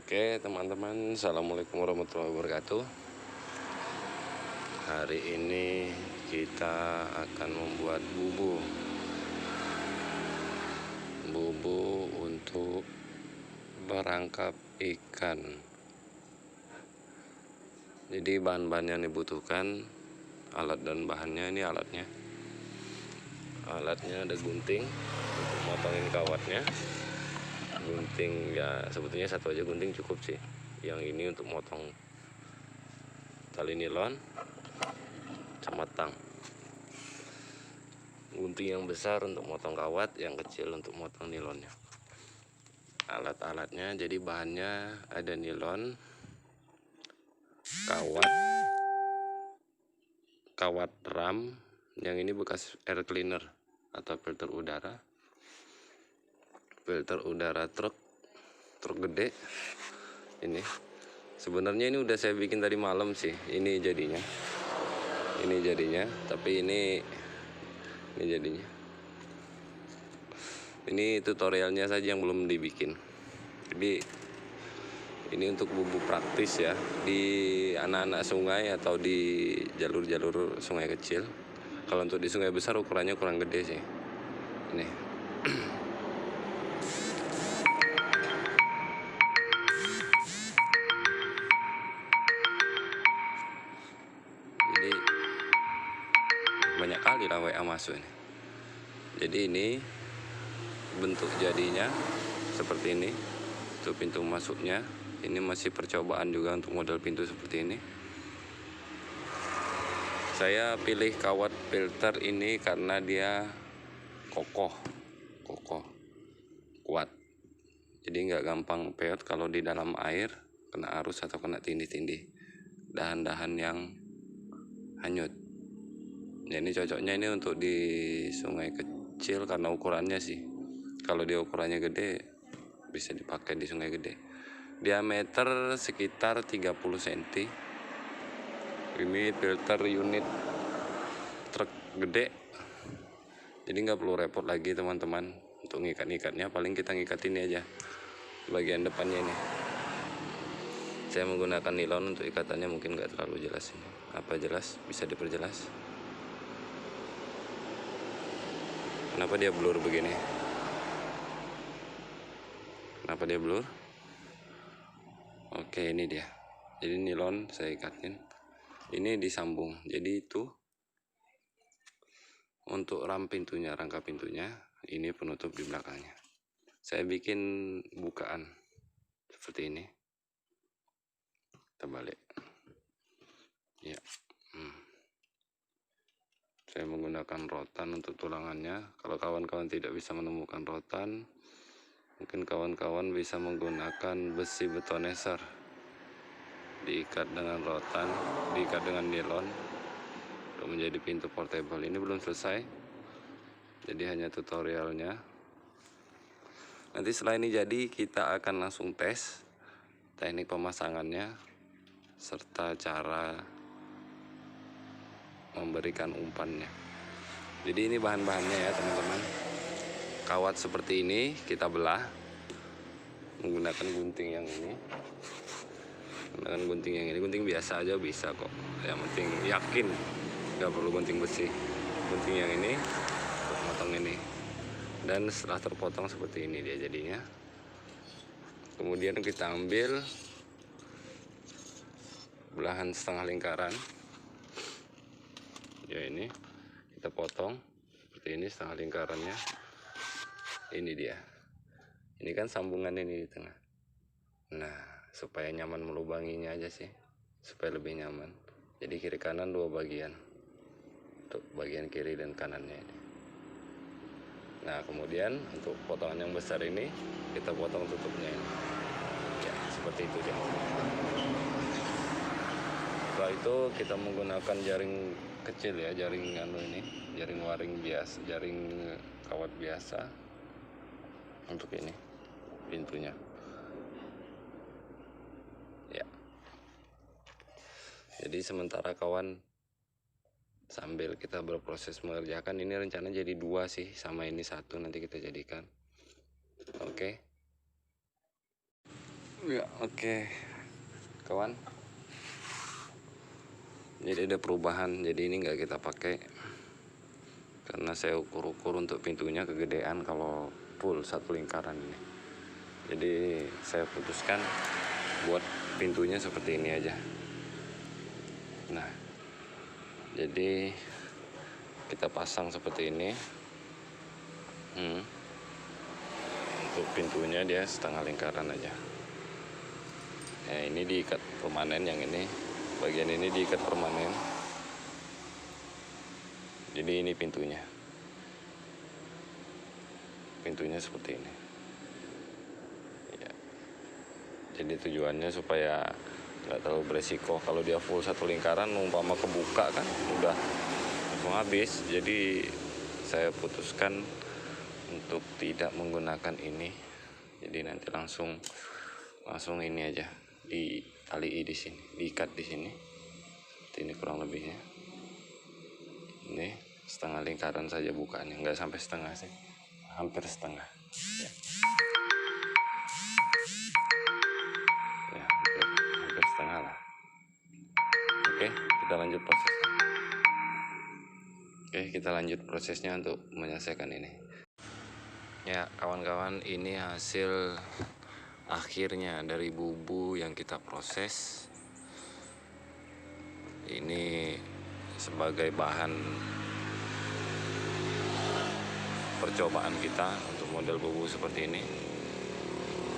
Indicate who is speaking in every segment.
Speaker 1: Oke teman-teman, assalamualaikum warahmatullahi wabarakatuh. Hari ini kita akan membuat bubu untuk merangkap ikan. Jadi bahan-bahan yang dibutuhkan, alat dan bahannya, ini alatnya ada gunting untuk motongin kawatnya. Gunting ya sebetulnya satu aja gunting cukup sih. Yang ini untuk motong tali nilon sama tang. Gunting yang besar untuk motong kawat, yang kecil untuk motong nilonnya. Alat-alatnya jadi bahannya ada nilon, kawat ram, yang ini bekas air cleaner atau filter udara truk gede. Ini sebenarnya ini udah saya bikin tadi malam sih, ini jadinya tapi ini jadinya. Ini tutorialnya saja yang belum dibikin. Jadi ini untuk bubu praktis ya, di anak-anak sungai atau di jalur-jalur sungai kecil. Kalau untuk di sungai besar ukurannya kurang gede sih. Ini jadi banyak kali lah WA masuk ini. Jadi ini bentuk jadinya seperti ini. Itu pintu masuknya. Ini masih percobaan juga untuk model pintu seperti ini. Saya pilih kawat filter ini karena dia kokoh, kuat. Jadi nggak gampang peot kalau di dalam air, kena arus atau kena tindih-tindih dahan-dahan yang hanyut. Ya, ini cocoknya ini untuk di sungai kecil karena ukurannya sih. Kalau dia ukurannya gede bisa dipakai di sungai gede. Diameter sekitar 30 cm. Ini filter unit truk gede. Jadi nggak perlu repot lagi teman-teman untuk ngikat-ngikatnya. Paling kita ngikat ini aja bagian depannya ini. Saya menggunakan nilon untuk ikatannya, mungkin nggak terlalu jelas ini. Apa jelas? Bisa diperjelas? Kenapa dia blur begini? Kenapa dia blur? Oke, ini dia. Jadi nilon saya ikatin. Ini disambung. Jadi itu untuk rangka pintunya. Ini penutup di belakangnya. Saya bikin bukaan seperti ini. Kita balik. Ya. Saya menggunakan rotan untuk tulangannya. Kalau kawan-kawan tidak bisa menemukan rotan, mungkin kawan-kawan bisa menggunakan besi betoneser. Diikat dengan rotan, diikat dengan nilon untuk menjadi pintu portable. Ini belum selesai, jadi hanya tutorialnya. Nanti setelah ini jadi, kita akan langsung tes teknik pemasangannya serta cara memberikan umpannya. Jadi ini bahan-bahannya ya teman-teman. Kawat seperti ini kita belah menggunakan gunting yang ini. Gunting biasa aja bisa kok. Yang penting yakin, nggak perlu gunting besi. Gunting yang ini untuk potong ini. Dan setelah terpotong seperti ini dia jadinya. Kemudian kita ambil belahan setengah lingkaran. Ya, ini kita potong seperti ini setengah lingkarannya. Ini dia. Ini kan sambungan ini di tengah. Nah, supaya nyaman melubanginya aja sih, supaya lebih nyaman. Jadi kiri kanan dua bagian, untuk bagian kiri dan kanannya ini. Nah, kemudian untuk potongan yang besar ini kita potong tutupnya ini. Ya, seperti itu dia. Setelah itu kita menggunakan jaring kecil ya, jaring waring biasa, jaring kawat biasa untuk ini pintunya. Ya. Jadi sementara kawan sambil kita berproses mengerjakan, ini rencana jadi dua sih, sama ini satu nanti kita jadikan. Oke. Ya, oke kawan, jadi ada perubahan. Jadi ini nggak kita pakai karena saya ukur-ukur untuk pintunya kegedean kalau full satu lingkaran ini. Jadi saya putuskan buat pintunya seperti ini aja. Nah, jadi kita pasang seperti ini. Untuk pintunya dia setengah lingkaran aja. Ya, ini diikat permanen, yang ini bagian ini diikat permanen. Jadi ini pintunya seperti ini ya. Jadi tujuannya supaya nggak terlalu beresiko. Kalau dia full satu lingkaran umpama kebuka kan udah langsung habis. Jadi saya putuskan untuk tidak menggunakan ini. Jadi nanti langsung ini aja, di tali di sini, diikat di sini. Seperti ini kurang lebihnya. Ini setengah lingkaran saja bukaannya, nggak sampai setengah sih, hampir setengah. Ya, hampir setengah lah. Oke, kita lanjut prosesnya untuk menyelesaikan ini. Ya kawan-kawan, ini hasil akhirnya dari bubu yang kita proses. Ini sebagai bahan percobaan kita untuk model bubu seperti ini.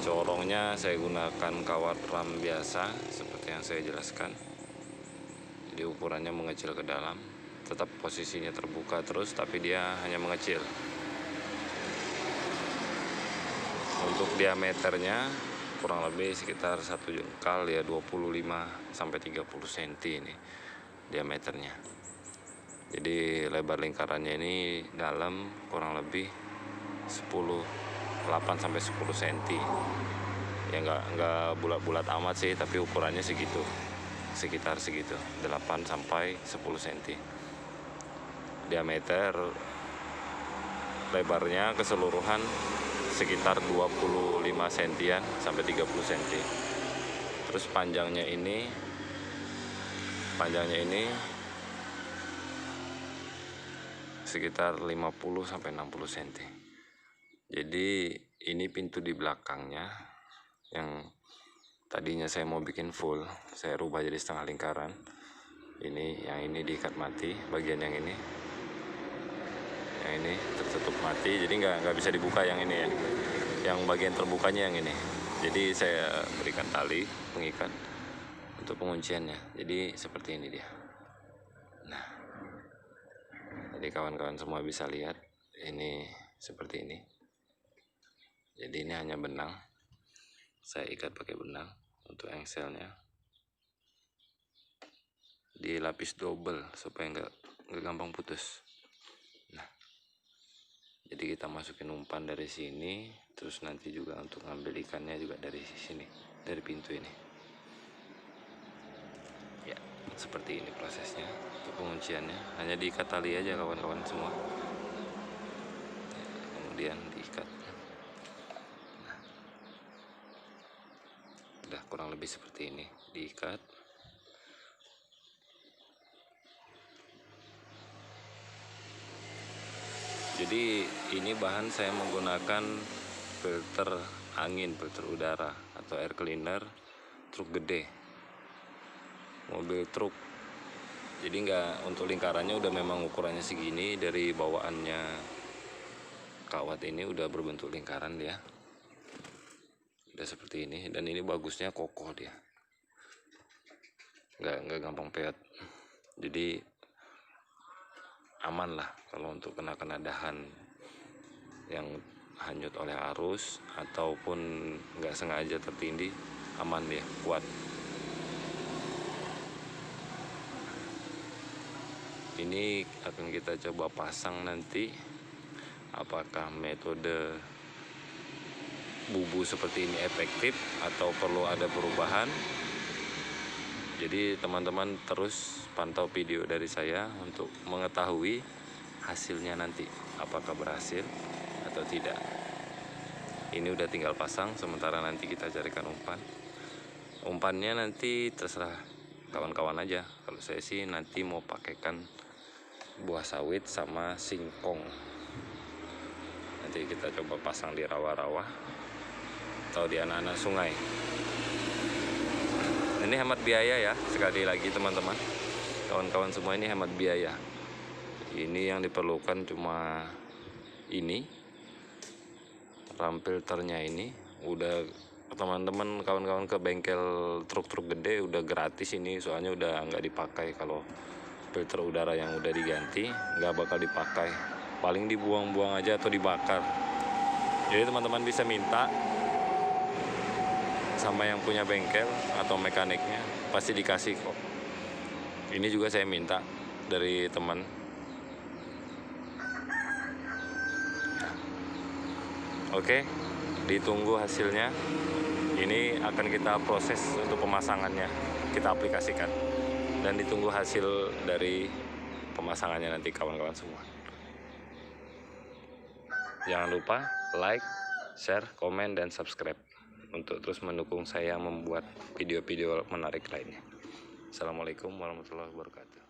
Speaker 1: Corongnya saya gunakan kawat ram biasa seperti yang saya jelaskan. Jadi ukurannya mengecil ke dalam, tetap posisinya terbuka terus tapi dia hanya mengecil. Untuk diameternya kurang lebih sekitar 1 jengkal ya, 25 sampai 30 cm ini diameternya. Jadi lebar lingkarannya ini dalam kurang lebih 8 sampai 10 cm. Ya enggak bulat-bulat amat sih, tapi ukurannya segitu. Sekitar segitu, 8 sampai 10 cm. Diameter lebarnya keseluruhan sekitar 25 cm sampai 30 cm. Terus panjangnya ini sekitar 50 sampai 60 cm. Jadi ini pintu di belakangnya yang tadinya saya mau bikin full, saya rubah jadi setengah lingkaran. Yang ini diikat mati, bagian yang ini tertutup mati, jadi nggak bisa dibuka yang ini ya. Yang bagian terbukanya yang ini. Jadi saya berikan tali pengikat untuk pengunciannya. Jadi seperti ini dia. Nah, jadi kawan-kawan semua bisa lihat ini seperti ini. Jadi ini hanya benang. Saya ikat pakai benang untuk engselnya. Dilapis double supaya nggak gampang putus. Nah, jadi kita masukin umpan dari sini, terus nanti juga untuk ngambil ikannya juga dari sini, dari pintu ini. Ya, seperti ini prosesnya untuk pengunciannya. Hanya diikat tali aja kawan-kawan semua. Ya, kemudian diikat. Nah, udah kurang lebih seperti ini, diikat. Jadi ini bahan saya menggunakan filter angin, filter udara atau air cleaner truk gede, mobil truk. Jadi nggak, untuk lingkarannya udah memang ukurannya segini. Dari bawaannya kawat ini udah berbentuk lingkaran dia, udah seperti ini. Dan ini bagusnya kokoh dia, nggak gampang peot. Jadi aman lah kalau untuk kena dahan yang hanyut oleh arus ataupun nggak sengaja tertindih, aman dia, kuat. Ini akan kita coba pasang nanti, apakah metode bubu seperti ini efektif atau perlu ada perubahan. Jadi teman-teman terus pantau video dari saya untuk mengetahui hasilnya nanti, apakah berhasil atau tidak. Ini udah tinggal pasang, sementara nanti kita carikan umpan. Umpannya nanti terserah kawan-kawan aja. Kalau saya sih nanti mau pakaikan buah sawit sama singkong. Nanti kita coba pasang di rawa-rawa atau di anak-anak sungai. Ini hemat biaya ya, sekali lagi teman-teman, kawan-kawan semua, ini hemat biaya. Ini yang diperlukan cuma ini, ram filternya ini. Udah teman-teman, kawan-kawan ke bengkel truk-truk gede udah gratis ini, soalnya udah nggak dipakai. Kalau filter udara yang udah diganti nggak bakal dipakai, paling dibuang-buang aja atau dibakar. Jadi teman-teman bisa minta sama yang punya bengkel atau mekaniknya, pasti dikasih kok. Ini juga saya minta dari teman. Oke, ditunggu hasilnya. Ini akan kita proses untuk pemasangannya, kita aplikasikan, dan ditunggu hasil dari pemasangannya nanti kawan-kawan semua. Jangan lupa like, share, komen, dan subscribe untuk terus mendukung saya membuat video-video menarik lainnya. Assalamualaikum warahmatullahi wabarakatuh.